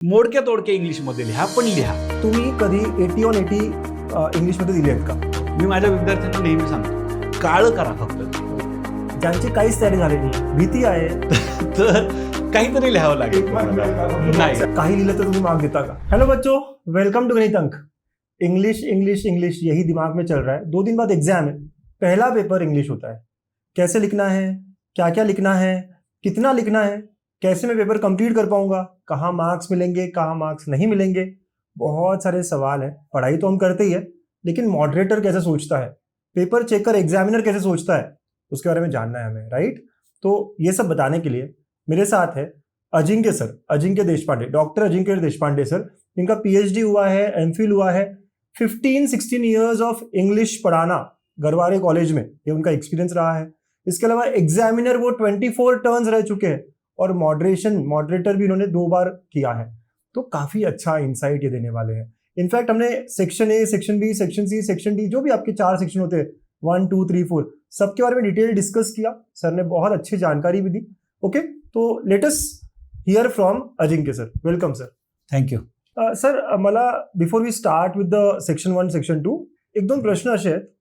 मोडक्या तोडक्या इंग्लिशमध्ये लिहा, पण लिहा. तुम्ही कधी 80 on 80 इंग्लिशमध्ये दिले आहेत का? मी माझ्या विद्यार्थ्यांना नेहमी सांगतो, काळं करा फक्त. ज्यांची काहीच तयारी झाली नाही, भीती आहे, तर काहीतरी लिहावं लागेल. नाही, काही लिहिलं तर तुम्ही मार्क देता का? हेलो बच्चों, वेलकम टू गणित अंक. इंग्लिश इंग्लिश इंग्लिश यही दिमाग में चल रहा है. 2 दिन बाद एग्जाम है. पहला पेपर इंग्लिश होता है. कैसे लिखना है, क्या क्या लिखना है, कितना लिखना है, कैसे मैं पेपर कंप्लीट कर पाऊंगा, कहाँ मार्क्स मिलेंगे, कहाँ मार्क्स नहीं मिलेंगे, बहुत सारे सवाल हैं. पढ़ाई तो हम करते ही है, लेकिन मॉडरेटर कैसे सोचता है, पेपर चेकर एग्जामिनर कैसे सोचता है, उसके बारे में जानना है हमें, राइट? तो ये सब बताने के लिए मेरे साथ है अजिंक्य सर, अजिंक्य देशपांडे, डॉक्टर अजिंक्य देशपांडे सर. इनका PhD हुआ है, MPhil हुआ है. 15-16 ईयर्स ऑफ इंग्लिश पढ़ाना गरवारे कॉलेज में, ये उनका एक्सपीरियंस रहा है. इसके अलावा एग्जामिनर वो 24 टर्न्स रह चुके हैं और मॉडरेटर भी इन्होंने 2 बार किया है. तो काफी अच्छा इंसाइट ये देने वाले हैं. इनफैक्ट हमने section A, section B, section C, section D, जो भी आपके 4 सेक्शन होते हैं, 1, 2, 3, 4, सबके बारे में डिटेल डिस्कस किया. सर ने बहुत अच्छी जानकारी भी दी. ओके, तो let us hear from Ajinkya sir. Welcome sir. Thank you. Sir, मला before we start with the section 1, section 2, 1-2 प्रश्न असे आहेत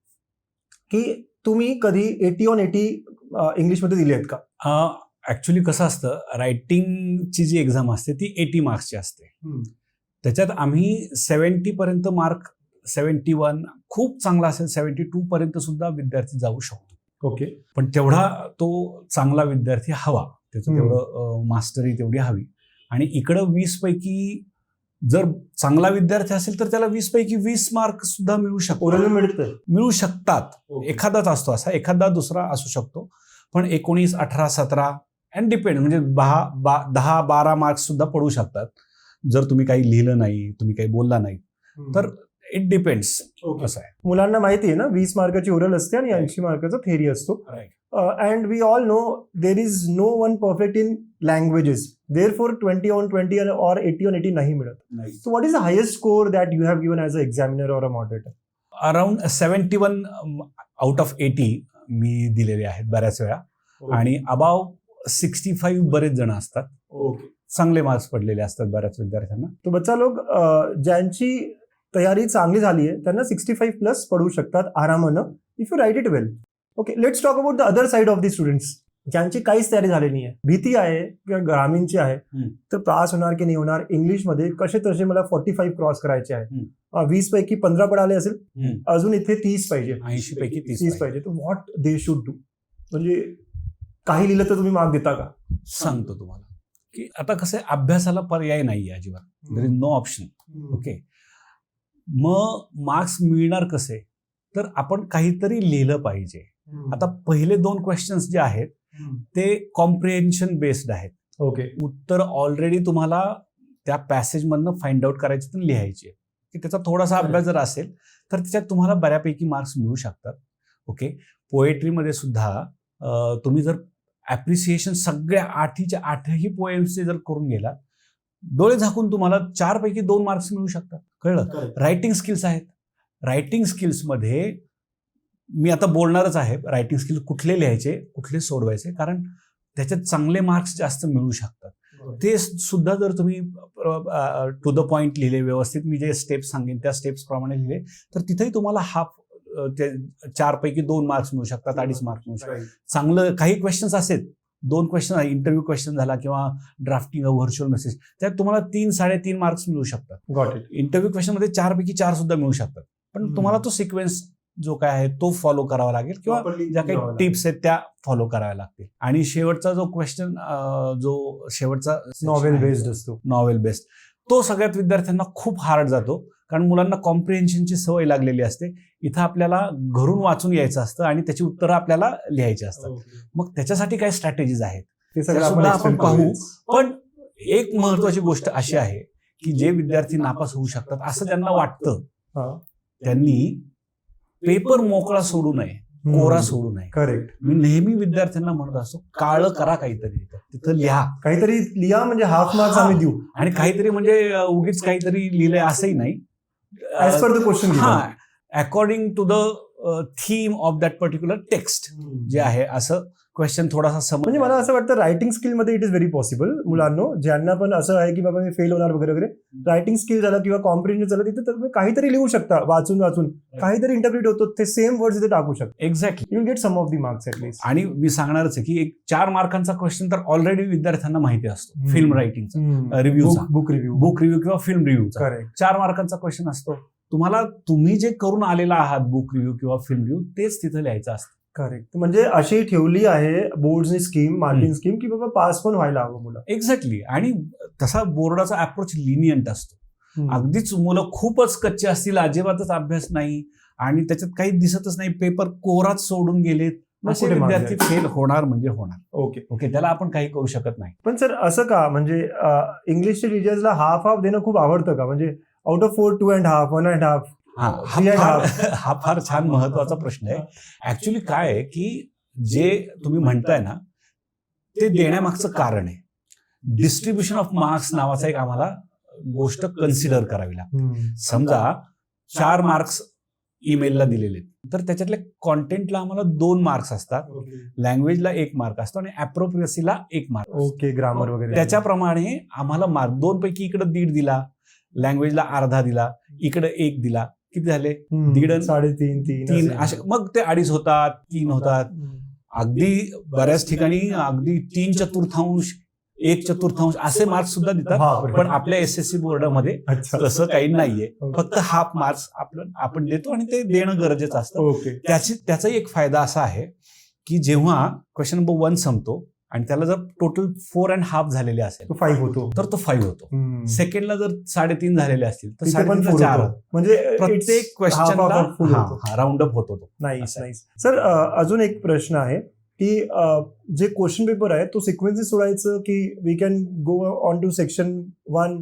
की तुम्ही कधी 80 on 80 इंग्लिशमध्ये दिले आहेत का? ऍक्च्युली कसं असतं, रायटिंगची जी एक्झाम असते ती 80 मार्क्सची असते. त्याच्यात आम्ही 70 पर्यंत मार्क, 71 खूप चांगला असेल 72 पर्यंत सुद्धा विद्यार्थी जाऊ शकतो. ओके. पण तेवढा तो चांगला विद्यार्थी हवा, त्याचं तेवढं मास्टरी तेवढी हवी. आणि इकडं 20 पैकी जर चांगला विद्यार्थी असेल तर त्याला 20 पैकी 20 मार्क सुद्धा मिळू मिळू शकतात. एखादाच असतो असा, एखादा दुसरा असू शकतो. पण 19, 18, 17 अँड डिपेंड, म्हणजे 10-12 मार्क्स सुद्धा पडू शकतात जर तुम्ही काही लिहिलं नाही, तुम्ही काही बोलला नाही तर. It depends. असं आहे. मुलांना माहिती आहे ना, 20 मार्काची ओरल असते आणि 80 मार्काचा थेरी असतो. And we all know there is no one perfect in languages. Therefore 20 on 20 or 80 on 80 नाही मिळत. So what is the highest score that you have given as a examiner or a moderator? Around 71 out of 80 मी दिलेले आहेत बऱ्याच वेळा. आणि above 65 बरेच जण असतात. चांगले मार्क्स पडलेले असतात बऱ्याच विद्यार्थ्यांना. तो बच्चा लोग ज्यांची तयारी चांगली झाली आहे त्यांना 65 प्लस पडू शकतात आरामानं, if you write it well. Okay, let's talk about the other side of the students, ज्यांची काहीच तयारी झाली नाही आहे, भीती आहे किंवा ग्रामीणची आहे, तर पास होणार की नाही होणार, इंग्लिशमध्ये कसे तसे मला 45 क्रॉस करायचे आहे, 20 पैकी 15 पडाले असेल, अजून इथे 30 पाहिजे, 80 पैकी 30 पाहिजे. तर व्हॉट दे शुड डू? म्हणजे काही लिहिलं तर तुम्ही मार्क देता का? सांगतो तुम्हाला की आता कसं आहे, अभ्यासाला पर्याय नाही अजिबात. There is no option. Okay, मग मार्क्स मिळणार कसे? तर आपण काहीतरी लिहिलं पाहिजे. आता पहिले 2 क्वेश्चन्स जे आहेत ते कॉम्प्रिहेन्शन बेस्ड आहेत. ओके. उत्तर ऑलरेडी तुम्हाला त्या पॅसेजमधनं फाइंड आउट करायचे तर लिहायचे, की त्याचा थोडासा अभ्यास जर असेल तर त्याच्यात तुम्हाला बऱ्यापैकी मार्क्स मिळू शकतात. ओके, पोएट्रीमध्ये सुद्धा तुम्ही जर ॲप्रिसिएशन सगळ्या 8च्या 8ही पोएम्सचे जर करून गेला, डोळे झाकून तुम्हाला 4 पैकी 2 मार्क्स मिळू शकतात. कळलं? रायटिंग स्किल्स आहेत. रायटिंग स्किल्समध्ये मी आता बोलणारच आहे. रायटिंग स्किल्स कुठले लिहायचे, कुठले सोडवायचे, कारण त्याच्यात चांगले मार्क्स जास्त मिळू शकतात. ते सुद्धा जर तुम्ही टू द पॉइंट लिहिले, व्यवस्थित मी जे स्टेप्स सांगेन त्या स्टेप्स प्रमाणे लिहिले, तर तिथेही तुम्हाला 4 पैकी 2 मार्क्स मिळू शकतात, 2.5 मार्क्स मिळू शकतात. चांगलं काही क्वेश्चन्स असेल, 2 क्वेश्चन, इंटरव्ह्यू क्वेश्चन झाला किंवा ड्राफ्टिंग अ व्हर्च्युअल मेसेज, त्यात तुम्हाला 3-3.5 मार्क्स मिळू शकतात. Got it. इंटरव्ह्यू क्वेश्चन मध्ये 4 पैकी 4 सुद्धा मिळू शकतात. पण तुम्हाला तो सिक्वेन्स जो काय आहे तो फॉलो करावा लागेल, किंवा ज्या काही टिप्स आहेत त्या फॉलो कराव्या लागतील. आणि शेवटचा जो क्वेश्चन, जो शेवटचा नॉवेल बेस्ड असतो, नॉवेल बेस्ड, तो सगळ्यात विद्यार्थ्यांना खूप हार्ड जातो, कारण मुलांना कॉम्प्रिहेन्शनची सवय लागलेली असते. इथं आपल्याला घरून वाचून यायचं असतं आणि त्याची उत्तरं आपल्याला लिहायची असतात. मग त्याच्यासाठी काय स्ट्रॅटेजीज आहेत ते सुद्धा आपण पाहू. पण एक महत्वाची गोष्ट अशी आहे की जे विद्यार्थी नापास होऊ शकतात असं ज्यांना वाटतं, त्यांनी पेपर मोकळा सोडू नये, कोरा सोडू नये. करेक्ट. मी नेहमी विद्यार्थ्यांना म्हणत असतो, काळं करा काहीतरी, तिथं लिहा, काहीतरी लिहा, म्हणजे हाफ मार्क्स आम्ही देऊ. आणि काहीतरी म्हणजे उगीच काहीतरी लिहिलंय असंही नाही, as per the question, according to the theme of that particular text जे आहे असं क्वेश्चन थोडासा समज. म्हणजे मला असं वाटतं रायटिंग स्किल मध्ये इट इज व्हेरी पॉसिबल मुलांनो, ज्यांना पण असं आहे की बाबा मी फेल होणार वगैरे वगैरे, रायटिंग स्किल झालं किंवा कॉम्प्रिहेन्शन झालं, तिथे तुम्ही काहीतरी लिहू शकता, वाचून काहीतरी इंटरप्रिट होतो, ते सेम वर्ड्स इथे टाकू शकता. Exactly. You get some of the marks at least. आणि मी सांगणारच आहे की एक 4 मार्कांचा क्वेश्चन तर ऑलरेडी विद्यार्थ्यांना माहिती असतो. फिल्म रायटिंगचा, रिव्ह्यूचा, बुक रिव्ह्यू किंवा फिल्म रिव्ह्यूचा करेक्ट. 4 मार्कांचा क्वेश्चन असतो. तुम्ही जे करून आलेला आहात बुक रिव्ह्यू किंवा फिल्म रिव्ह्यू, तेच तिथं लिहायचं असतं. करेक्ट. म्हणजे अशी ठेवली आहे बोर्डनी स्कीम, मार्किंग स्कीम, की बाबा पास पण व्हायला हवं मुलं. एक्झॅक्टली. आणि तसा बोर्डाचा अप्रोच लिनियंट असतो. अगदीच मुलं खूपच कच्चे असतील, अजिबातच अभ्यास नाही आणि त्याच्यात काही दिसतच नाही, पेपर कोराच सोडून गेलेत, असे कुठे marks विद्यार्थी फेल होणार म्हणजे होणार. ओके. त्याला आपण काही करू शकत नाही. पण सर असं का, म्हणजे इंग्लिशच्या टीचर्सला हाफ देणं खूप आवडतं का? म्हणजे आउट ऑफ 4 2.5 1.5 हा फार छान महत्वाचा प्रश्न आहे. ऍक्च्युली काय आहे की जे तुम्ही म्हणताय ना, ते देण्यामागचं कारण आहे. डिस्ट्रीब्युशन ऑफ मार्क्स नावाचा एक आम्हाला गोष्ट कन्सिडर करावी लागते. समजा 4 मार्क्स ईमेलला दिलेले, तर त्याच्यातल्या कॉन्टेंटला आम्हाला 2 मार्क्स असतात, लँग्वेजला 1 मार्क असतो आणि अप्रोप्रिएसीला 1 मार्क. ओके. ग्रामर वगैरे त्याच्याप्रमाणे आम्हाला मार्क 2 पैकी इकडे 1.5 दिला, लँग्वेजला अर्धा दिला, इकडे 1 दिला, किती झाले? 1.5 3.5 3 असे. मग ते 2.5 होतात, 3 होतात. अगदी बऱ्याच ठिकाणी अगदी 3/4 1/4 असे मार्क्स सुद्धा देतात. पण आपल्या SSC बोर्डामध्ये तसं काही नाहीये. फक्त हाफ मार्क्स आपण देतो आणि ते देणं गरजेचं असतं. ओके. त्याचाही एक फायदा असा आहे की जेव्हा क्वेश्चन नंबर 1 संपतो आणि त्याला जर टोटल 4.5 झालेले असेल तो 5 होतो, तर तो 5 होतो. सेकंडला जर 3.5 झालेले असतील तर तिथे पण 3.5 4. म्हणजे प्रत्येक क्वेश्चनला राऊंड अप होतो तो. नाईस. सर अजून एक प्रश्न आहे की जे क्वेश्चन पेपर आहे तो सिक्वेन्सेस सोडायचं की we can go on to section 1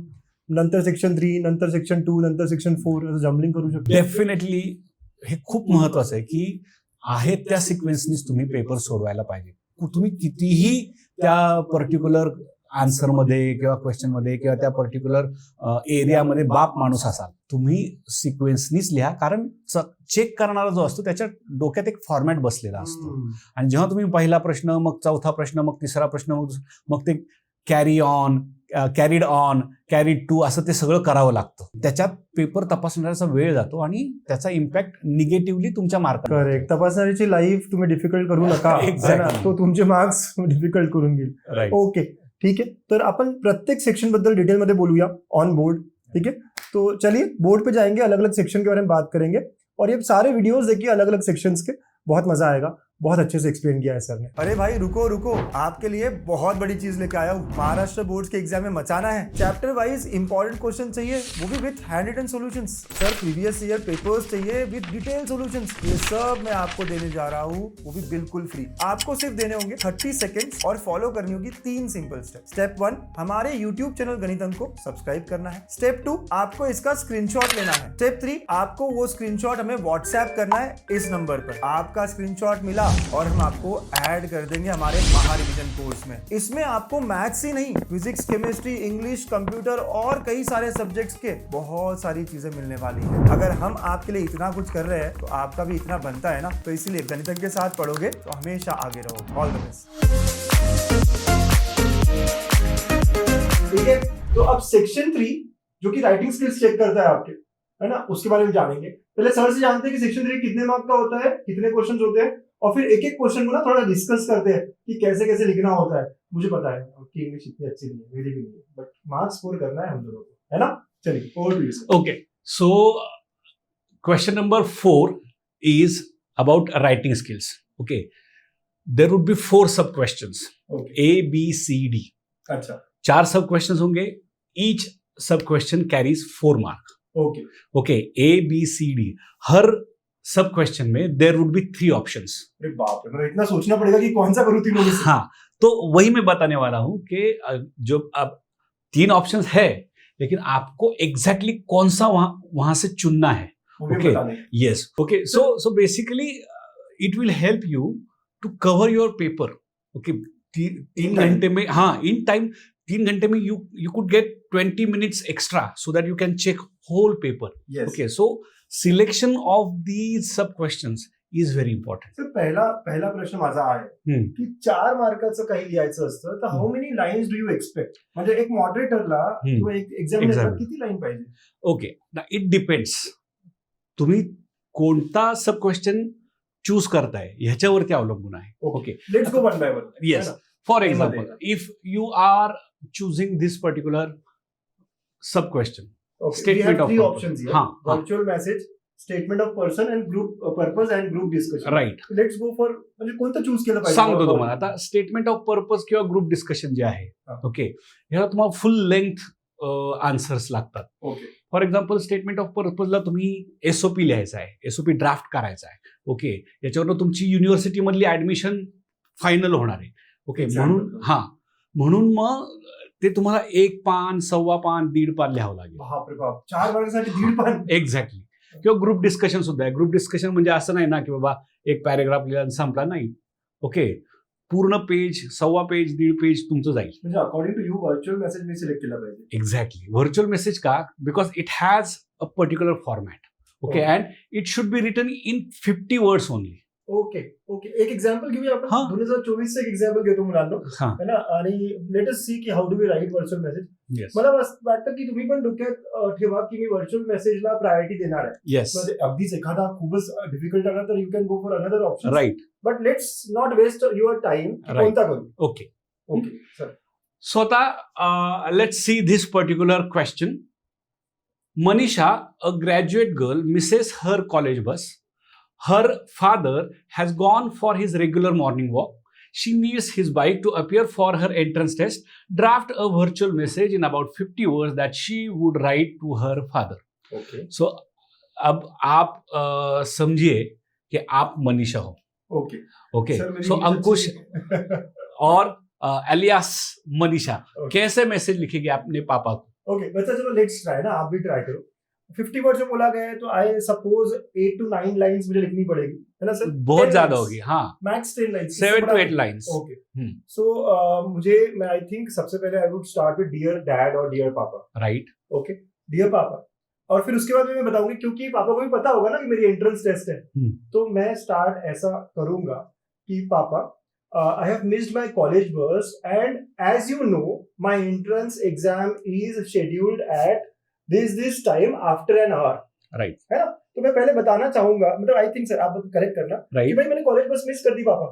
नंतर सेक्शन 3 नंतर सेक्शन 2 नंतर सेक्शन 4 असं जम्बलिंग करू शकतो? डेफिनेटली. हे खूप महत्वाचं आहे की आहेत त्या सिक्वेन्सनीच तुम्ही पेपर सोडवायला पाहिजे. तुम्ही कितीही त्या पर्टिक्युलर आन्सरमध्ये किंवा क्वेश्चनमध्ये किंवा त्या पर्टिक्युलर एरियामध्ये बाप माणूस असाल, तुम्ही सिक्वेन्सनीच लिहा. कारण चेक करणारा जो असतो त्याच्या डोक्यात एक फॉर्मॅट बसलेला असतो. आणि जेव्हा तुम्ही पहिला प्रश्न, मग चौथा प्रश्न, मग तिसरा प्रश्न, मग ते कॅरीड ऑन, कॅरीड टू असं ते सगळं करावं लागतं. त्याच्यात पेपर तपासणाऱ्याचा वेळ जातो आणि त्याचा इम्पॅक्ट निगेटिव्हली तुमच्या मार्कावर. करेक्ट. तपासणाऱ्याची लाईफ तुम्ही डिफिकल्ट करू नका. तो तुमचे मार्क्स डिफिकल्ट करून घेईल. ओके, ठीक है. तर अपन प्रत्येक सेक्शन बद्दल डिटेल में बोलूया ऑन बोर्ड. ठीक है, तो चलिए बोर्ड पे जाएंगे, अलग अलग सेक्शन के बारे में बात करेंगे और ये सारे वीडियोस देखिए अलग अलग सेक्शंस के, बहुत मजा आएगा. बहुत अच्छे से एक्सप्लेन किया है सर ने. अरे भाई रुको, आपके लिए बहुत बड़ी चीज लेके आया हूँ. महाराष्ट्र बोर्ड के एग्जाम में मचाना है. चैप्टर वाइज इंपॉर्टेंट क्वेश्चन चाहिए, वो भी with hand written solutions. Sir previous year papers चाहिए विद डिटेल सॉल्यूशंस. ये सब मैं आपको देने जा रहा हूँ, वो भी बिल्कुल फ्री. आपको सिर्फ देने होंगे 30 सेकेंड्स और फॉलो करनी होगी 3 सिंपल स्टेप. स्टेप 1, हमारे यूट्यूब चैनल गणित अंक को सब्सक्राइब करना है. स्टेप 2, आपको इसका स्क्रीनशॉट लेना है. स्टेप 3, आपको वो स्क्रीनशॉट हमें व्हाट्सएप करना है इस नंबर पर. आपका स्क्रीनशॉट मिला और हम आपको ऐड कर देंगे हमारे महा रिवीजन कोर्स में. इसमें आपको मैथ्स ही नहीं, फिजिक्स, केमिस्ट्री, इंग्लिश, कंप्यूटर और कई सारे सब्जेक्ट्स के बहुत सारी चीजें मिलने वाली हैं. अगर हम आपके लिए इतना कुछ कर रहे हैं तो आपका भी इतना बनता है ना. तो इसीलिए गणित के साथ पढ़ोगे तो हमेशा आगे रहो. All the best. ठीक है, तो अब सेक्शन 3 जो कि राइटिंग स्किल्स चेक करता है आपके, है ना, उसके बारे में जानेंगे. पहले सर से जानते हैं कि सेक्शन 3 कितने मार्क का होता है, कितने क्वेश्चन होते हैं, और फिर एक एक क्वेश्चन को ना थोड़ा डिस्कस करते हैं कि कैसे कैसे लिखना होता है. मुझे पता है आपकी इंग्लिश इतनी अच्छी नहीं है, मेरी भी नहीं है, बट मार्क्स स्कोर करना है हम दोनों को, है ना. चलिए over to you. Okay, so question number 4 is about writing skills. Okay, there would be 4 sub questions. A, B, C, D. अच्छा, 4 सब क्वेश्चन होंगे. Each sub question carries 4 mark. Okay, A, B, C, D. Her sub question में there would be 3 options. अरे बाप रे, मतलब इतना सोचना पड़ेगा कि कौन सा करूं तीनों में से. हाँ, तो वही मैं बताने वाला हूं कि जो अब 3 ऑप्शंस है, लेकिन आपको एग्जैक्टली कौन सा वहां से चुनना है. Okay, yes. Okay, so basically it will help you to cover your paper. Okay, 3 घंटे में, हाँ, इन टाइम 3 घंटे में you could get 20 minutes extra so that you can check whole paper. Yes. Okay, so selection of these sub questions is very important. Sir पहिला प्रश्न माझा आहे की 4 मार्काचं काही लिहायचं असतं तर how many lines do you expect? म्हणजे एक मॉडरेटरला किंवा एक एक्झामिनरला किती लाईन पाहिजे? Okay, it depends. तुम्ही कोणता सब क्वेश्चन चूज करताय ह्याच्यावरती अवलंबून आहे. Okay, let's go one by one. Yes. For example, if you are choosing this particular sub question, statement of purpose. options here. Virtual message, statement of person and group purpose and group discussion. Right. Let's go for म्हणजे कोणतं choose केलं पाहिजे? सांगतो तुम्हाला. आता statement of purpose किंवा group discussion जे आहे, ओके, ह्याला तुम्हाला फुल लेंथ आन्सर्स लागतात. Okay. For example, statement of पर्पजला तुम्ही एसओपी लिहायचा आहे, एसओपी ड्राफ्ट करायचा आहे. ओके, याच्यावरनं तुमची युनिव्हर्सिटी मधली ऍडमिशन फायनल होणार आहे. ओके, म्हणून मग ते तुम्हाला 1 पान, 1.25 पान, 1.5 पान लिहावं लागेल. बापरे बाप, 4 मार्कासाठी 1.5 पान. एक्झॅक्टली. किंवा ग्रुप डिस्कशन सुद्धा आहे. ग्रुप डिस्कशन म्हणजे असं नाही ना की बाबा एक पॅरेग्राफ लिहिला आणि संपला, नाही. ओके, पूर्ण पेज, 1.25 पेज, 1.5 पेज तुमचं जाईल. म्हणजे according to you virtual message मी सिलेक्ट केला पाहिजे. एक्झॅक्टली. व्हर्च्युअल मेसेज का? Because it has a particular format. Okay, and it should be written in 50 words only. Okay. एक एक्झाम्पल घेऊया आपण. 2024 एक एक्झाम्पल घेतो मुलांनो, है ना, आणि लेट अस सी की how do we write virtual message. मला वाटतं की तुम्ही पण डोक्यात ठेवा की मी व्हर्च्युअल मेसेजला प्रायोरिटी देणार आहे. येस. अगदीच एखादा खूपच डिफिकल्ट आला तर you can go for another option. Right. But let's not waste your time. कोणता करू? ओके. सर, सो आता let's see this particular question. Manisha, a graduate girl, misses her college bus. Her father has gone for his regular morning walk. She needs his bike to appear for her entrance test. Draft a virtual message in about 50 words that she would write to her father. Okay. So, अब आप समझिए कि आप मनीषा हो. Okay. Okay. So अंकुश और alias Manisha कैसे message लिखेगी अपने पापा को? Okay, बच्चा चलो लेट्स ट्राई ना, आप भी ट्राई करो. 50 वर्ड में बोला गया है तो आई सपोज 8 to 9 लाइंस मुझे लिखनी पड़ेगी, है ना सर? बहुत ज्यादा होगी. हाँ, max 10 lines, 7 to 8 lines. Okay. So मैं आई थिंक सबसे पहले आई वुड स्टार्ट विद डियर डैड और डियर पापा. राइट. ओके, डियर पापा. और फिर उसके बाद मैं बताऊंगी, क्योंकि पापा को भी पता होगा ना कि मेरी एंट्रेंस टेस्ट है, तो मैं स्टार्ट ऐसा करूंगा कि पापा, I have missed my college bus and as you know my entrance exam is scheduled at this time after an hour. Right. है ना? तो मैं पहले बताना चाहूंगा, मतलब आई थिंक सर आप करेक्ट करना, कि भाई मैंने कॉलेज बस मिस कर दी पापा,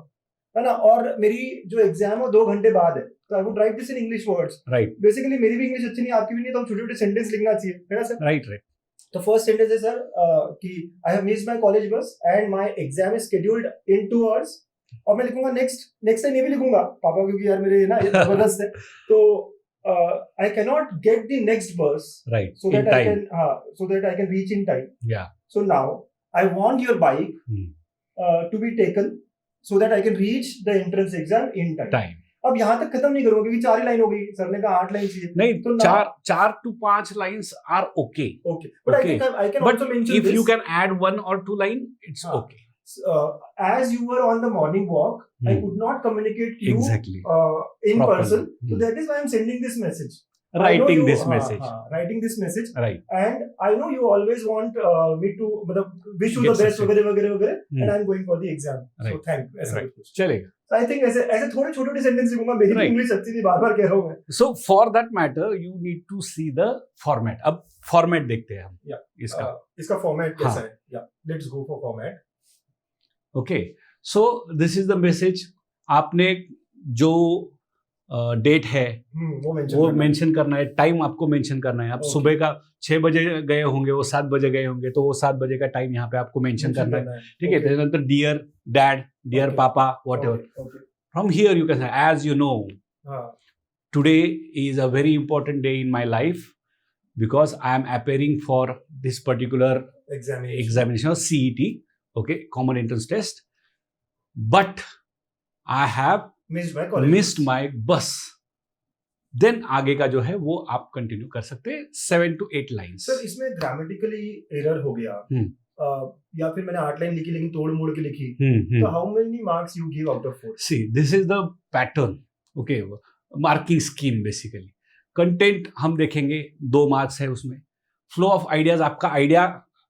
है ना, और मेरी जो एग्जाम है 2 घंटे बाद है, तो I would write this in English words. Right. Basically मेरी भी इंग्लिश अच्छी नहीं, आपकी भी नहीं, तो हम छोटे छोटे सेंटेंस लिखना चाहिए, है ना सर? राइट. तो फर्स्ट सेंटेंस है सर कि I have missed my college bus end my exam is scheduled in 2 hours. और मैं लिखूंगा नेक्स्ट टाइम ये भी लिखूंगा पापा, क्योंकि यार मेरे ना ये जबरदस्त है, तो I cannot get the next bus, right, so that I can reach in time. Yeah. So now I want your bike to be taken so that I can reach the entrance exam in time. अब यहाँ तक खत्म नहीं करूंगा क्योंकि 4 ही line हो गई, sir ने कहा 8 लाइन चाहिए. नहीं, तो 4 to 5 lines are okay. Okay. But I think I can also mention if this. you can add 1 or 2 line, it's okay. As you were on the morning walk, I could not communicate you exactly in properly. person. So that is why I'm sending this message. Writing this message. Writing this message. Right. And I know you always want me to wish you the best, वगैरह, and I'm going for the exam. Right. So thank you. Right. चलेगा. So I think ऐसे थोड़े छोटे sentence लिखूंगा, मेरी English अच्छी नहीं, बार-बार कह रहा हूँ मैं. So for that matter, you need to see the format. अब format देखते हैं हम. इसका format कैसा है? Yeah. Let's go for format. Okay, so this is the message. आपने जो डेट है वो मेंशन करना है, टाइम आपको मेंशन करना है. आप सुबह का 6 बजे गए होंगे, वो 7 बजे गए होंगे, तो वो 7 बजे का टाइम यहाँ पे आपको मेंशन करना है. ठीक है. त्यानंतर dear dad, dear papa, whatever. From here you can say as you know today is a very important day in my life because I am appearing for this particular examination of CET. Okay, common entrance test, but I have missed my bus. Then आगे का जो है वो आप continue कर सकते हैं 7 to 8 lines. Sir इसमें ग्रामेटिकली एरर हो गया या फिर मैंने 8 लाइन लिखी लेकिन तोड़ मोड़ के लिखी, तो how many marks you give out of 4? See this is the pattern. Okay, marking scheme basically. Content हम देखेंगे 2 मार्क्स है उसमें. फ्लो ऑफ आइडियाज, आपका आइडिया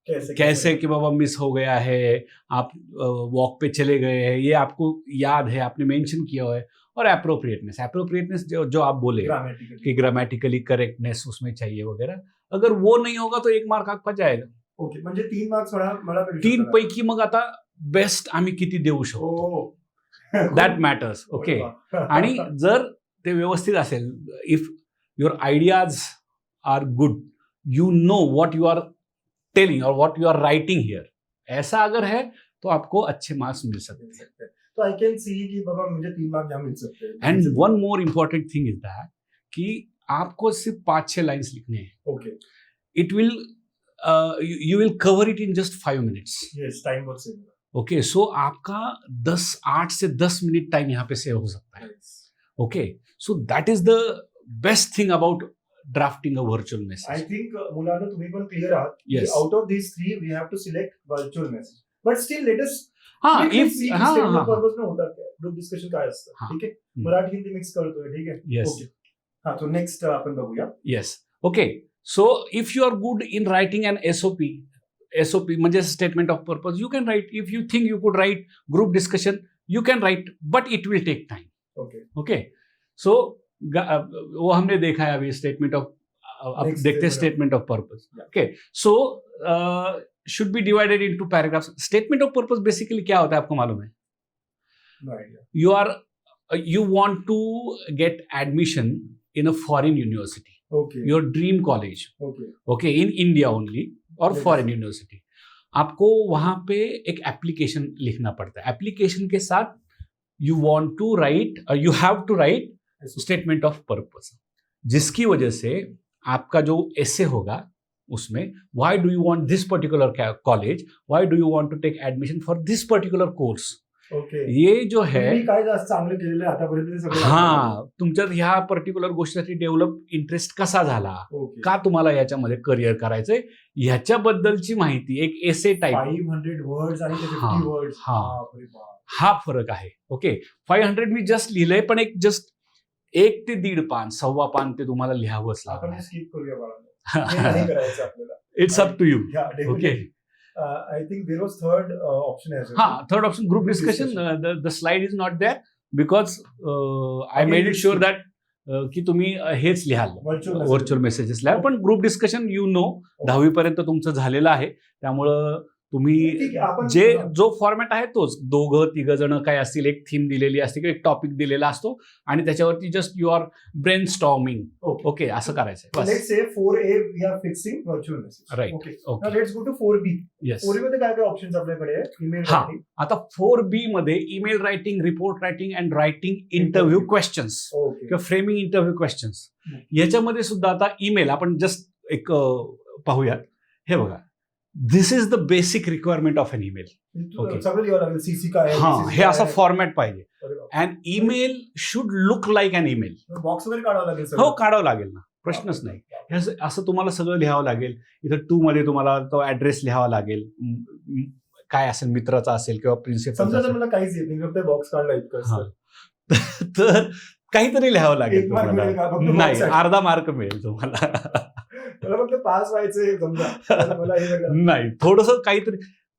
कैसे कि बाबा मिस हो गया है, आप वॉक पे चले गए हैं, ये आपको याद है, आपने मेंशन किया हुआ है. और अप्रोप्रिएटनेस जो आप बोले कि ग्रामेटिकली करेक्टनेस उसमें चाहिए वगैरह, अगर वो नहीं होगा तो 1 मार्क आपका जाएगा. ओके, म्हणजे 3 मार्क्स मला 3 पैकी मग आता बेस्ट आम्ही किती देऊ शकतो, दॅट मॅटर्स. ओके. आणि जर ते व्यवस्थित असेल, if your ideas are good, you know what you are telling or what you are writing here, ऐसा अगर है तो आपको अच्छे मार्क्स मिल सकते हैं. तो आई कैन सी कि बाबा मुझे 3 मार्क्स यहाँ मिल सकते हैं. End one more important thing is that कि आपको सिर्फ 5-6 लाइन्स लिखने हैं. Okay. It will you will cover it in just 5 minutes. Yes, time बहुत सेव होगा. ओके. सो आपका 8 से 10 मिनट टाइम यहाँ पे सेव हो सकता है. Okay. So that is the best thing about drafting a virtual I message. Think मुलांना तुम्ही पण क्लिअर आहात. Yes. Out of these 3 we have to select virtual message. But still let us हाँ, if purpose में होता क्या group discussion काय असतं. हाँ. ठीक आहे, मराठी हिंदी मिक्स करतोय. ठीक आहे. येस. ओके. हा, तो नेक्स्ट आपण बघूया. Yes. Okay. So if you are good in writing an SOP म्हणजे statement of purpose, you can write. If you think you could write group discussion, you can write, but it will take time. Okay. Okay. So वो हमने देखा है अभी statement of, अब Next देखते हैं statement. Statement of purpose. Yeah. Okay. So should be divided into paragraphs. Statement of purpose basically क्या होता है आपको मालूम है? No idea. You want to get admission in a foreign university, okay. your dream college, okay. okay, in India only or Yes. foreign university. आपको वहां पे एक application लिखना पड़ता है. एप्लीकेशन के साथ you want to write, you have to write statement of purpose, जिसकी वजह से आपका जो एसे होगा उसमें why do you want this particular college, why do you want to take admission for this particular course. Okay. ये जो है, तुम्ही काय जास्त चांगलं केलेलं आहे आतापर्यंत ते सगळं. हा, तुमच्यात ह्या पर्टिक्युलर गोष्टीसाठी डेव्हलप इंटरेस्ट कसा झाला, ओके. का तुम्हाला याच्यामध्ये करिअर करायचंय, ह्याच्याबद्दलची माहिती एक एसे टाईप. 500 वर्ड्स आणि ते हा, 50 वर्ड्स. हा. बापरे बाप. हा फरक आहे. ओके. 500 मी जस्ट लिहिलंय, पण एक जस्ट 1 ते 1.5 पान, 1.25 पान ते तुम्हाला लिहावंच आपण लागणार. स्किप करूया बाळा. हे नाही करायचं आपल्याला. It's up to you. Okay. Okay. I think there was third option as well. हाँ, third option, group discussion. The slide is not there because I Okay, made it yes. sure that की तुम्ही हेच लिहाल, virtual messages लिहाल. पण group discussion you know 10वी पर्यंत तुमचं झालेलं आहे, त्यामुळं तुम्ही ठीक आहे, आपण जो फॉर्मॅट आहे तोच, 2-3 जण काय असतील, एक थीम दिलेली असते किंवा एक टॉपिक दिलेला असतो आणि त्याच्यावरती just you are brain storming. Okay. Okay, असं करायचंय बस. Let's say 4A we are fixing virtual message. Right. Okay. Okay. Now let's go to 4B. Yes. 4B मध्ये काय काय ऑप्शन्स आपल्याकडे आहेत? ईमेल हा. रायटिंग. आता 4B मध्ये email writing, report writing and writing interview questions okay. किंवा framing interview questions. याच्यामध्ये सुद्धा आता ईमेल आपण जस्ट एक पाहूयात. हे बघा, this is the basic requirement of an email. Okay. सगळं लिहावं लागेल. सीसी काय आहे, हा, CC हे काय असं आहे. फॉर्मॅट पाहिजे. अरे बाप. And email should look like an email. Box वगैरे काढावं लागेल हो, काढावं लागेल ना, प्रश्नच नाही. हे असं तुम्हाला सगळं लिहावं लागेल. इथं 2 मध्ये तुम्हाला तो ऍड्रेस लिहावा लागेल, काय असेल, मित्राचा असेल किंवा प्रिन्सिपल समजा जर असेल. मला काहीच येत नाही, फक्त बॉक्स काढला इतकं. हा. तर काहीतरी लिहावं लागेल 1 मार्क मिळेल का? तुम्हाला. फक्त नाही, box आहे. अर्धा मार्क मिळेल तुम्हाला. मला फक्त पास व्हायचंय समजा. तर मला हे सगळं. नाही, थोडंसं काहीतरी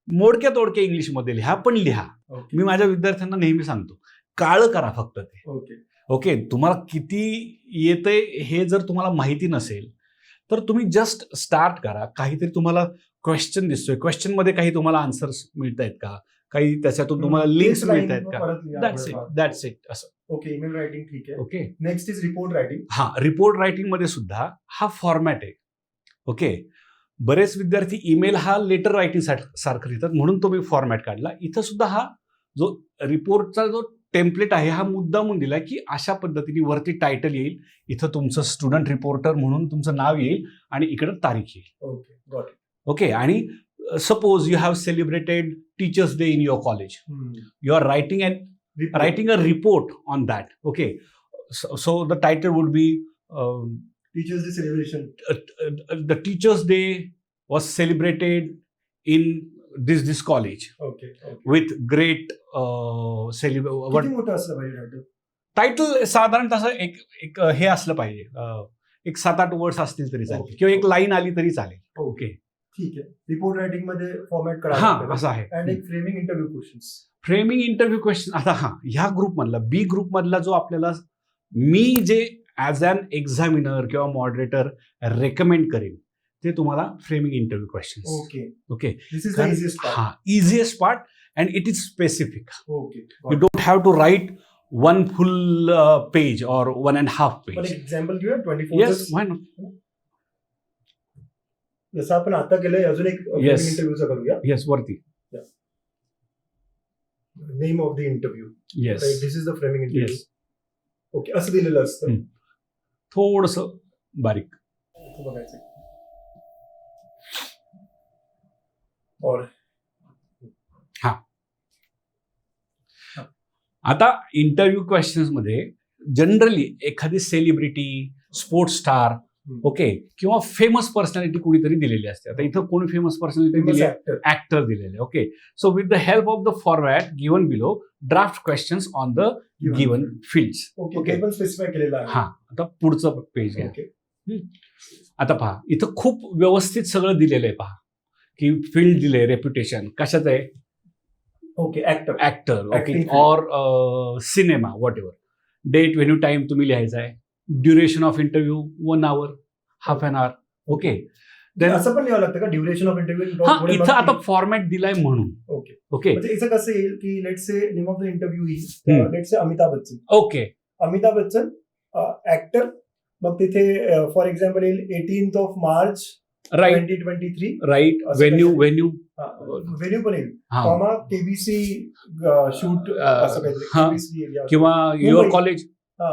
मोडक्या तोडक्या इंग्लिशमध्ये लिहा, पण लिहा. ओके. मी माझ्या विद्यार्थ्यांना नेहमी सांगतो, काळं करा फक्त ते. ओके. ओके. तुम्हाला किती येतंय हे जर तुम्हाला माहिती नसेल तर तुम्ही जस्ट स्टार्ट करा. काहीतरी तुम्हाला क्वेश्चन दिसतोय, क्वेश्चन मध्ये काही तुम्हाला आन्सर्स मिळत आहेत का, काही त्याच्यातून तुम्हाला लिंक्स तेच line मिळत आहेत का, परत लिहा दॅट्स इट, थोडंफार. That's it. असं. ओके. ईमेल रायटिंग ठीक आहे. Okay. Next is report writing. हा, रिपोर्ट रायटिंग मध्ये सुद्धा हा फॉर्मॅट आहे. ओके. बरेच विद्यार्थी ईमेल हा लेटर रायटिंग सारखं लिहितात, म्हणून तो मी फॉर्मॅट काढला. इथं सुद्धा हा जो रिपोर्टचा जो टेम्पलेट आहे हा मुद्दामून दिला की अशा पद्धतीने वरती टायटल येईल, इथं तुमचं स्टुडंट रिपोर्टर म्हणून तुमचं नाव येईल आणि इकडं तारीख येईल. ओके. Got it. ओके. आणि suppose you have celebrated teachers day in your college, you are writing a report on that. Okay. So the title would be teachers day celebration. the teachers day was celebrated in this college okay. with great किती मोठं असलं पाहिजे title? Title साधारण तसं एक हे असलं पाहिजे, एक 7-8 वर्ड्स असतील तरी चालेल Okay. किंवा एक लाईन आली तरी चालेल. Okay. ओके. ठीक आहे. रिपोर्ट रायटिंग मध्ये फॉर्मॅट हा करा असं आहे. अँड एक framing interview questions. Framing interview question आता ह्या ग्रुपमधला बी ग्रुपमधला जो आपल्याला मी जे ॲज अन एक्झामिनर किंवा मॉडरेटर रेकमेंड करेन ते तुम्हाला framing interview question. Okay okay, this is the easiest part. हा easiest part and it is specific. Okay you don't have to write one full page or 1.5 पण page. एक example घेऊया 24 Yes, why not? जसं आपण आता केलंय अजून एक Yes. इंटरव्ह्यूचा करूया. Yes, वरती. Name of the interview. Yes. This is the framing interview. Yes. Okay असं दिलेलं असतं. थोडस बारीक. इथं बघायचं. और आता इंटरव्ह्यू क्वेश्चन्स मध्ये जनरली एखादी सेलिब्रिटी, स्पोर्ट्स स्टार, ओके, किंवा फेमस पर्सनॅलिटी कुणीतरी दिलेली असते. आता इथं कोणी फेमस पर्सनॅलिटी दिली आहे? ऍक्टर. ऍक्टर दिलेले. Okay, so with the help of the format given below draft questions on the given fields. Okay ते पण स्पेसिफाय केलेलं आहे. हा, आता पुढचं पेज घ्या. ओके आता पहा, इथं खूप व्यवस्थित सगळं दिलेलं आहे. पहा की फील्ड दिले, रेप्युटेशन कशाचं आहे, okay actor. Actor, okay, Acting field. और cinema, whatever. Date, venue, time तुम्ही लिहायचा आहे. Duration of interview 1 hour, half an hour. Okay, असं पण लिहावं लागतं का ड्युरेशन ऑफ इंटरव्ह्यू? हा, इथं आता फॉर्मॅट दिलाय म्हणून. ओके ओके म्हणजे इथं कसं येईल की let say name of the interview hmm. Let say Amitabh Bachchan. Okay Amitabh Bachchan actor. मग तिथे फॉर एक्झाम्पल येईल 18th March राईट 2023. राईट. असं व्हेन्यू काहीतरी. व्हेन्यू व्हेन्यू पण येईल हा, कॉमा केबीसी शूट असं काहीतरी. हा. KBC area. किंवा युअर मुंबई. कॉलेज हा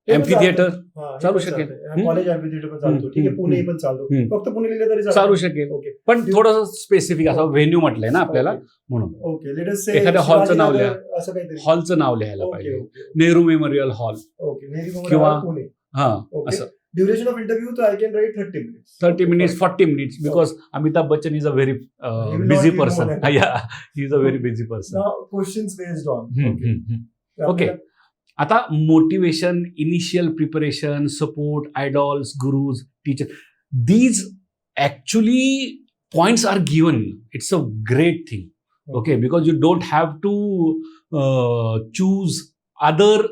एम्फी थिएटर चालू चालू शकेल. कॉलेज एम्फी पण चालतो. ठीक आहे, पुणे पण चालतो. हम्म. फक्त पुणे लिहिलं तरी चालू शकेल. ओके पण थोडंसं स्पेसिफिक असं व्हेन्यू म्हटलंय ना आपल्याला, म्हणून ओके लेट अस से एखाद्या हॉलचं नाव लिहा. असं काहीतरी. हॉलचं नाव लिहायला ओके पाहिजे. Okay Nehru memorial hall okay Nehru किंवा- मेमोरियल पुणे. हा, ओके असं ड्युरेशन ऑफ इंटरव्ह्यू तर I can write 30 minutes. 30 minutes, 40 minutes, because Amitabh Bachchan is a very will not busy be more person. than that. Yeah, he is a very busy person. Now questions based on. Hmm. Okay. आता motivation, initial preparation, support, idols, gurus, teacher, these actually points are given. It's a great thing. Okay, because you don't have to choose other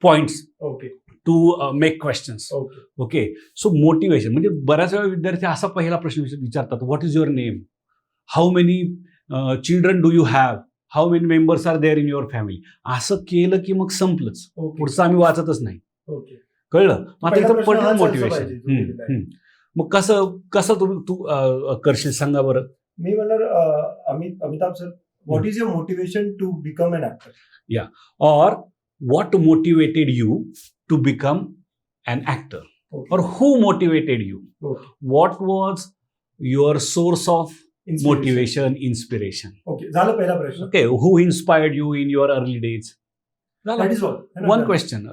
points okay to make questions. Okay okay, so motivation म्हणजे बऱ्याच वेळा विद्यार्थी असा पहिला प्रश्न विचारतात, what is your name, how many children do you have, how many members are there in your family. असं केलं की मग संपलंच, ओके पुढचं आम्ही वाचतच नाही. ओके कळलं? मग आता पहिला इथं प्रश्न पडलं हाच मोटिवेशन. असं पाहिजे, जो दिलेला आहे. मग कसं तू करशील सांगा बरं. मी म्हणणार Amitabh sir, what is your motivation to become an actor? और what motivated you to become an actor, or who motivated you? Okay. What was your source of motivation, inspiration? Okay झालं पहिला प्रश्न. Okay, who inspired you in your early days? That is all. One question,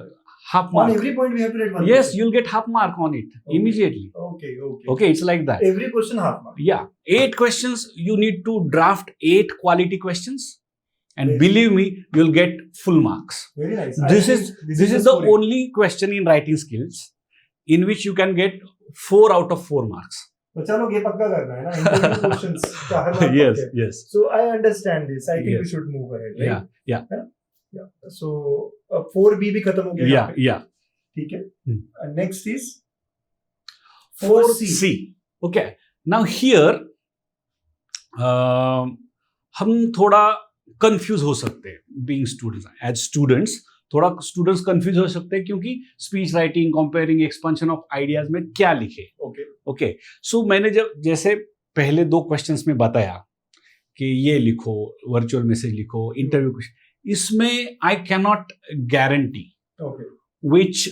half On mark. every point we have to write one. Yes, question. you'll get half mark on it Okay. immediately. Okay. Okay, it's like that. Every question half mark. Yeah, 8 questions. You need to draft 8 quality questions, and Very believe me, you'll get full marks. Very nice. This is the scoring. only question in writing skills in which you can get 4 out of 4 marks. तो चलो ये पक्का करना है ना. Interview questions 4 mark Yes, पक्के. yes. So I understand this. I think Yes. we should move ahead. Right? Yeah, yeah, Yeah. So 4B भी खत्म हो गया. यहाँ yeah, पे. yeah. ठीक है. Hmm. Next is 4C. Okay. Now here, हम थोड़ा confuse हो सकते हैं बीइंग स्टूडेंट्स. एज स्टूडेंट्स थोड़ा स्टूडेंट्स कंफ्यूज हो सकते हैं क्योंकि speech writing, comparing, expansion of ideas में क्या लिखे. Okay. ओके, सो मैंने जब जैसे पहले 2 क्वेश्चंस में बताया कि ये लिखो, वर्चुअल मैसेज लिखो, इंटरव्यू क्वेश्चन, इसमें I can not guarantee Okay. which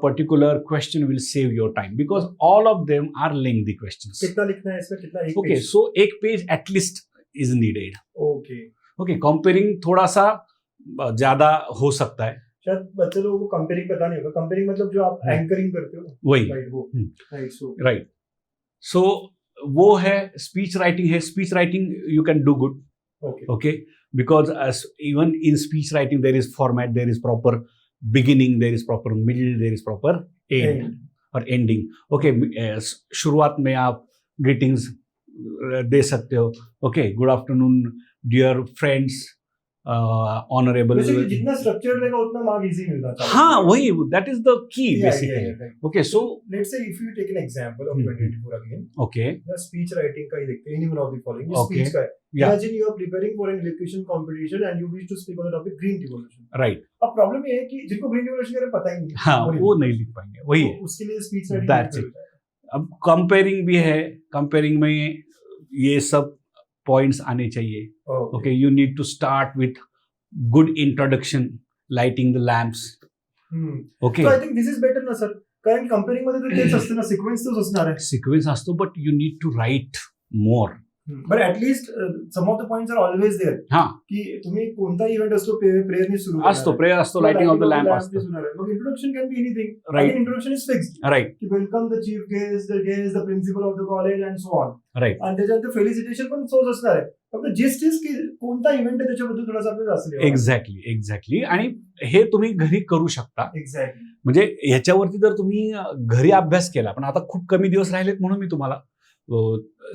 particular question will save your time, because all of them are lengthy questions. कितना लिखना है इसमें? कितना? एक Okay, page? so एक page at least is needed. Okay. Okay, comparing थोड़ा सा ज्यादा हो सकता है. शायद बच्चे लोगों को कंपेयरिंग पता नहीं होगा. कंपेयरिंग मतलब जो आप एंकरिंग करते हो. वही, राइट वो. Right so. right. So वो है स्पीच राइटिंग है. Speech writing you can do good. Okay. Okay, because as even in speech writing there is format, there is proper beginning, there is proper middle, there is proper end or ending. Okay, शुरुआत में आप greetings दे सकते हो. Okay, good afternoon dear friends, honourable. Basically जितना structure रहेगा उतना mark easy मिलता है. हाँ, वही, that is the key basically. Okay, so let's say if you take an example of 2024 again, okay, speech writing का ही देखते हैं. Any one of the following Okay. Speech का है. Yeah. Imagine you are preparing for an elocution competition and you wish to speak on the topic green revolution. Right. अब problem ये है कि जिनको ग्रीन रिवॉल्यूशन के बारे में पता ही नहीं है, हाँ, वो नहीं लिख पाएंगे. वही है. तो उसके लिए स्पीच That's राइटिंग. अब कंपेयरिंग भी है. कंपेयरिंग में ये सब पॉइंट्स आने चाहिए. Okay, you need to start with good introduction, lighting the lamps. Okay, so I think this is better ना सर, कारण कंपेअरिंग मध्ये तर तेच असतं ना, सिक्वेन्स तोच असणार आहे. सिक्वेन्स असतो, but you need to write more. But at least some of the points are always there. हा, की तुम्ही कोणता इव्हेंट असतो प्रेयरने सुरू असतो, प्रेयर असतो, लाइटिंग ऑफ द लॅम्प असतो. मग introduction can be anything. Right. Introduction is fixed. Right, की welcome the chief guest, the principal of the college and so on. Right. आणि त्याच्यानंतर फेलिसिटेशन पण सोच असणार आहे. फक्त जिस्ट इज की कोणता इव्हेंट आहे त्याच्याबद्दल थोडासा आपल्याला असेल. एक्झॅक्टली. आणि हे तुम्ही घरी करू शकता. एक्झॅक्टली. म्हणजे ह्याच्यावरती जर तुम्ही घरी अभ्यास केला, पण आता खूप कमी दिवस राहिलेत म्हणून मी तुम्हाला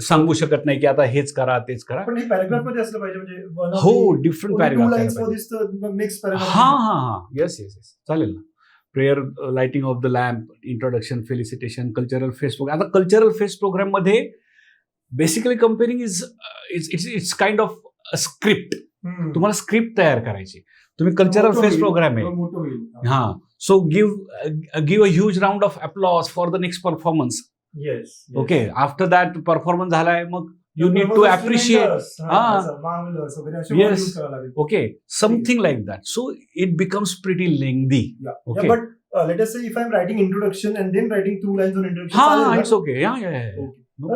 सांगू शकत नाही की आता हेच करा तेच करा. पण हे पॅराग्राफ मध्ये असलं पाहिजे, म्हणजे हो, डिफरंट लाईन्स पॅराग्राफ. दिसतं, मग नेक्स्ट हा पॅराग्राफ. हा, येस, चालेल ना. Prayer, lighting of the lamp, introduction, felicitation, cultural fest program. आता कल्चरल फेस्ट प्रोग्राम मध्ये basically compering it's kind of script. तुम्हाला स्क्रिप्ट तयार करायची. तुम्ही कल्चरल फेस्ट प्रोग्राम आहे. मोठं होईल. हा, so give a huge round of applause for the next performance. Yes. Okay, after that performance झालाय, मग you need to appreciate. Yes. Okay, something like that. So it becomes pretty lengthy. Okay. But let us say if I am writing introduction and then writing 2 lines on introduction. हा, it's okay. या,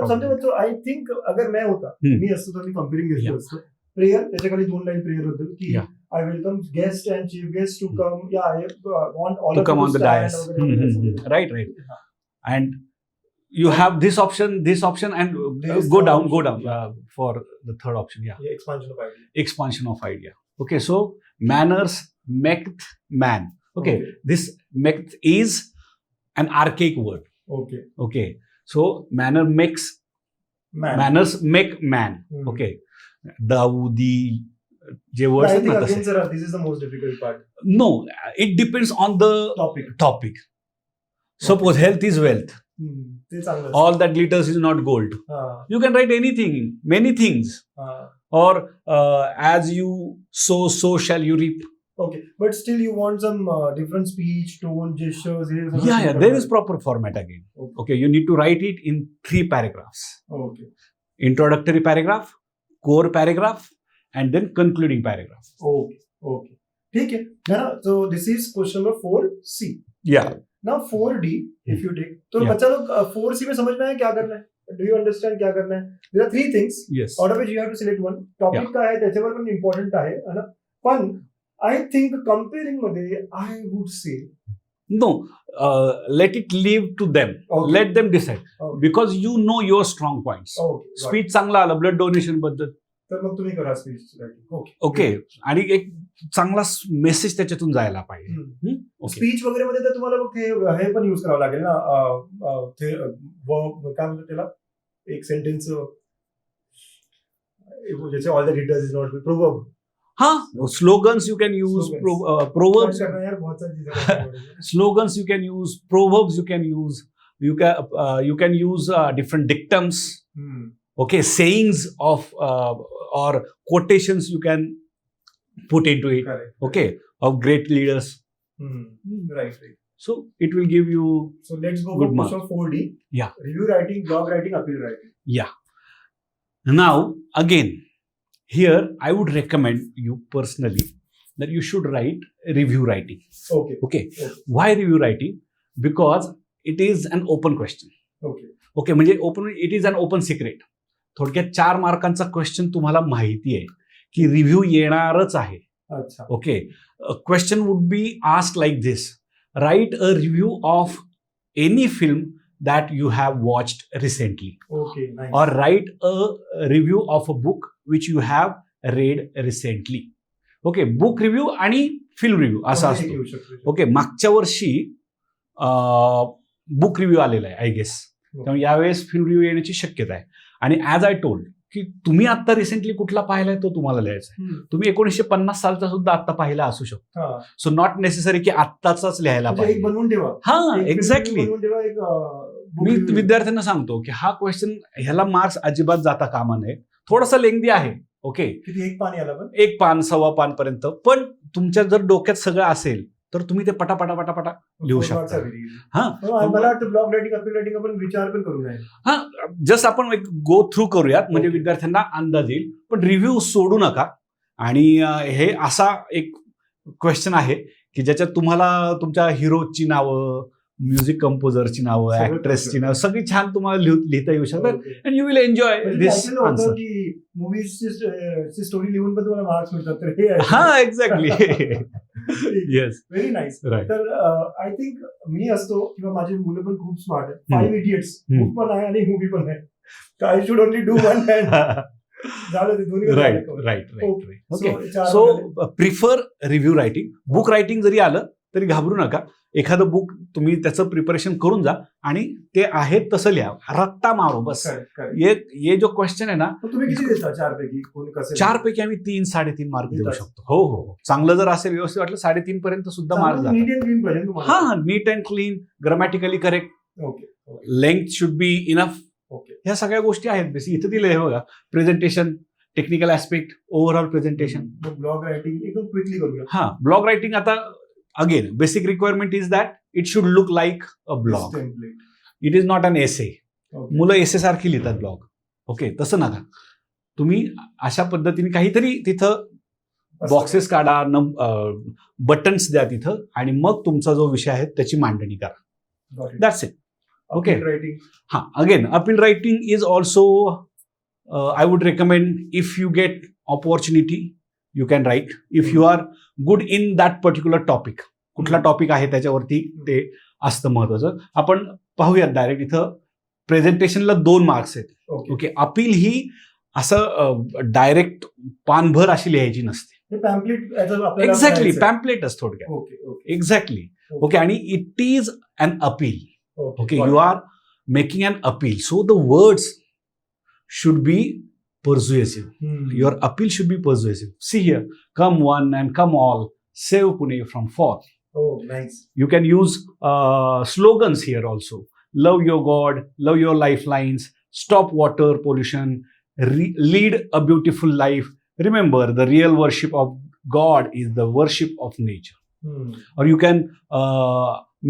समजा बच्चो, I think अगर मैं होता, मी असतो तर मी कंपेअरिंग घेतलं असतं. प्रेयर, त्याच्या खाली 2 लाईन प्रेयर बद्दल की Yeah. I welcome guest and chief guest to come. या I want all to come on the dais. Right. And you have this option, and There is go third down option. For the third option. Yeah, expansion of idea. expansion of idea. Okay, so manners maketh man. Okay, this maketh is an archaic word. Okay. Okay, so manners make man. Okay, दाऊदी जे words आहेत ना तसे. This is the most difficult part. No, it depends on the topic. Suppose health is wealth. ते चांगलं. All that glitters is not gold. You can write anything, many things. Or as you sow, so shall you reap. Okay, but still you want some different speech, tone, gestures. Yeah, there is proper format again. Okay, you need to write it in 3 paragraphs. Okay. Introductory paragraph, core paragraph, and then concluding paragraph. Okay. ठीक है ना. So this is question number 4C. Yeah. Now 4D, if you take, तो Yeah. बच्चा लोग 4C में समझ में आया क्या करना है? Do you understand क्या करना है? There are 3 things. Yes. Out of which you have to select one. Topic Yeah. का है, त्याच्यावर पण important आहे ना. पण I think comparing मध्ये I would say No, let it leave to them. Okay. Let them decide. Okay. Because you know your strong points. okay, Speech चांगला आला, ब्लड डोनेशन बद्दल. तर मग तुम्ही करा स्पीच रायटिंग. ओके, आणि एक चांगला मेसेज त्याच्यातून जायला पाहिजे. ओके, स्पीच वगैरे मध्ये तर तुम्हाला मग हे पण युज करावं लागेल ना. ते काय म्हणतात त्याला, एक सेंटेन्स ज्याचे all the readers is not proverb. हाँ, slogans you can use, Slogans. proverbs. यार बहुत सारी चीजें. Slogans you can use, proverbs you can use. You can use different dictums. Okay, sayings of or quotations you can put into it. Correct. Okay, of great leaders. Right. So it will give you. So let's go Good for mark. question 4D. Yeah. Review writing, blog writing, appeal writing. Yeah. Now again, here I would recommend you personally that you should write review writing. Okay. Okay. Okay. Why review writing? Because it is an open question. Okay. Okay, म्हणजे open, it is an open secret. थोडक्यात 4 मार्कांचा question तुम्हाला माहिती आहे की review येणारच आहे. अच्छा. Okay, question would be asked like this: right a review of any film that you have watched recently. Okay, nice. Or write a review of a book which you have read recently. Okay, book review आणि film review असा असतो. Okay, मागच्या वर्षी book review आलेला आहे I guess. त्यामुळे यावेळेस film review येण्याची शक्यता आहे. आणि ॲज आय टोल्ड की तुम्ही आता रिसेंटली कुठला पाहिलाय तो तुम्हाला लिहायचा आहे. तुम्ही 1950 सालचा सुद्धा आता पाहिला असू शकतो. हा. सो नॉट नेसेसरी की आत्ताचाच लिहायला म्हणजे एक पाहिजे. बनवून ठेवा. हा, एक एक्झॅक्टली. बनवून ठेवा, एक book मी review. विद्यार्थ्यांना सांगतो की हा क्वेश्चन ह्याला मार्क्स अजिबात जाता कामा नये. थोडासा लेंदी आहे, ओके, किती एक पान याला पण 1 पान 1.25 पान पर्यंत, पण तुमच्या जर डोक्यात सगळं असेल तर तुम्ही ते पटापटा लिहू 4 शकता. marks हवी. हा, हो, आणि मला वाटतं ब्लॉग रायटिंग अपील रायटिंग आपण विचार पण करू नये. हा, जस्ट आपण एक गो थ्रू करूयात म्हणजे Okay. विद्यार्थ्यांना अंदाज येईल. पण रिव्ह्यू सोडू नका. आणि हे असा एक क्वेश्चन आहे की ज्याच्यात तुम्हाला तुमच्या हिरोची नावं, म्युझिक कंपोजरची नावं, सगळं ऍक्ट्रेसची करू नावं शकता. सगळी छान तुम्हाला लिहिता येऊ शकतात. Okay. And you will enjoy म्हणजे दिस ऐकलेलं होतं आन्सर. की मूवीजची स्टोरी लिहून पण तुम्हाला मार्क्स मिळतात, तर हे आहे. हा, exactly. Yes, very nice. Right. तर आय थिंक मी असतो किंवा माझी मुलं पण खूप स्मार्ट आहेत. 5 Idiots बुक पण आहे आणि मूवी पण आहे. I should only do one hand. झालं ते दोन्ही. Right right Okay. Right. Okay, So, 4 so झाले. Prefer review writing. Book writing जरी आलं तरी घाबरू नका. एखादं बुक तुम्ही त्याचं प्रिपरेशन करून जा आणि ते आहे तसं लिहा, रट्टा मारो बस. Correct, correct. ये जो क्वेश्चन आहे ना, पण तुम्ही किती देता 4 पैकी? कोणी कसं 4 पैकी आम्ही 3-3.5 मार्क देऊ देतात. शकतो. हो हो, चांगलं जर असेल, व्यवस्थित वाटलं 3.5 पर्यंत सुद्धा मार्क जातात. नीट अँड क्लीन पाहिजे तुम्हाला. हा, neat and clean, grammatically correct, okay length should be enough. Okay. ह्या सगळ्या गोष्टी आहेत. बेसिक इथं दिलं आहे बघा, presentation, technical aspect, overall presentation. Blog writing एकदम क्विकली करूया. हा, ब्लॉग रायटिंग आता again basic requirement is that it should look like a blog. Template. It is not an essay. Okay. मुलं एसे सारखी लिहितात ब्लॉग. ओके, तसं नका. तुम्ही अशा पद्धतीने काहीतरी तिथं असं. बॉक्सेस काढा, बटन्स द्या तिथं, आणि मग तुमचा जो विषय आहे त्याची मांडणी करा. Got it. That's it. Okay. Appeal writing. हा, again appeal writing is also I would recommend if you get opportunity you can write. If you are good in that particular topic. कुठला टॉपिक आहे त्याच्यावरती ते असतं महत्वाचं. आपण पाहूयात direct. इथं प्रेझेंटेशनला 2 मार्क्स आहेत. Okay. ओके, अपील ही असं डायरेक्ट पानभर अशी लिहायची नसते. हे pamphlet याचं आपल्याला एक्झॅक्टली, करायचं आहे. पॅम्पलेटच थोडक्यात. Okay okay exactly. Okay. Okay, आणि it is an appeal. Okay, got you it. are making an appeal. So the words should be persuasive. Hmm. Your appeal should be persuasive. See here, come one and come all, save Pune from fall. Oh, nice. You can use slogans here also. Love your God, love your lifelines, stop water pollution, lead a beautiful life. Remember, the real worship of God is the worship of nature. Hmm. Or you can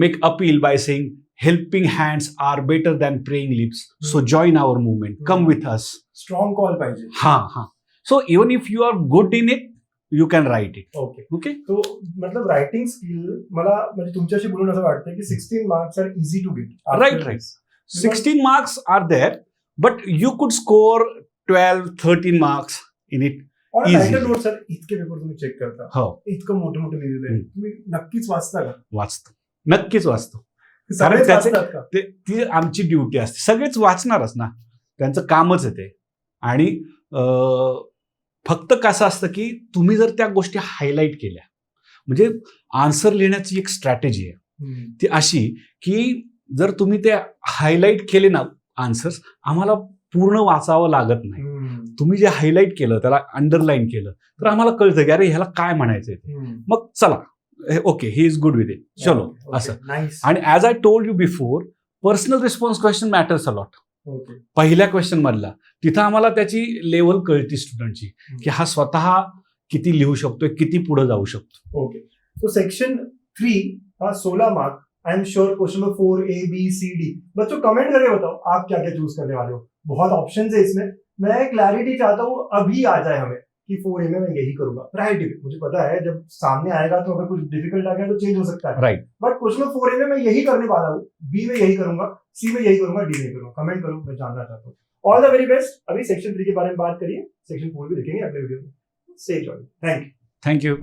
make appeal by saying, helping hands are better than praying lips. So join our movement. Come with us. Strong call पाहिजे. Ha. So even if you are good in it, you can write it. Okay. Okay. तो मतलब writing skill मला म्हणजे तुमच्याशी बोलून असं वाटतं की 16 marks are easy to get. Right. 16 marks are there, but you could score 12-13 marks in it. On Easy. Writer note sir, इतके पेपर तुम्ही चेक करता, हो, इतकं मोठे मोठे लिहिलेलं आहे, तुम्ही नक्कीच वाचता का? वाचतो, नक्कीच वाचतो. सगळेच त्याचे- वाचतात का? ती आमची ड्युटी असते. सगळेच वाचणारच ना, त्यांचं कामच आहे ते. आणि फक्त कसं असतं की तुम्ही जर त्या गोष्टी हायलाईट केल्या, म्हणजे आन्सर लिहिण्याची एक स्ट्रॅटेजी आहे हम्म. ती अशी की जर तुम्ही ते हायलाईट केले ना आन्सर्स, आम्हाला पूर्ण वाचावं लागत नाही. हम्म. तुम्ही जे हायलाईट केलं, त्याला अंडरलाईन केलं, तर आम्हाला कळतं की अरे ह्याला काय म्हणायचंय ते. हम्म. मग चला, okay, he is good with it, चलो, ओके, असं. नाईस. आणि as I told you before, personal response question matters a lot. Okay. पहिल्या क्वेश्चन मधला तिथं आम्हाला त्याची लेवल कळती स्टुडंटची की हा स्वतः किती लिहू शकतोय, किती पुढे जाऊ शकतो. ओके. तो सेक्शन 3 का 16 mark. I am sure question number 4 A B C D. बच्चों कमेंट करके बताओ आप क्या क्या चूज करने वाले हो. बहुत ऑप्शन है इसमें. मैं क्लैरिटी चाहता हूँ अभी आ जाए हमें कि 4A में मैं यही करूंगा. वैरायटी मुझे पता है जब सामने आएगा तो अगर कुछ डिफिकल्ट आ गया तो चेंज हो सकता है. Right. But question number 4A में मैं यही करने वाला हूँ, B में यही करूंगा, C में यही करूंगा, D में करूंगा. कमेंट करो, मैं जानना चाहता हूँ. All the very best. अभी सेक्शन 3 के बारे में बात करिए, सेक्शन 4 भी देखेंगे अगले वीडियो में. Stay join. Thank you. Thank you.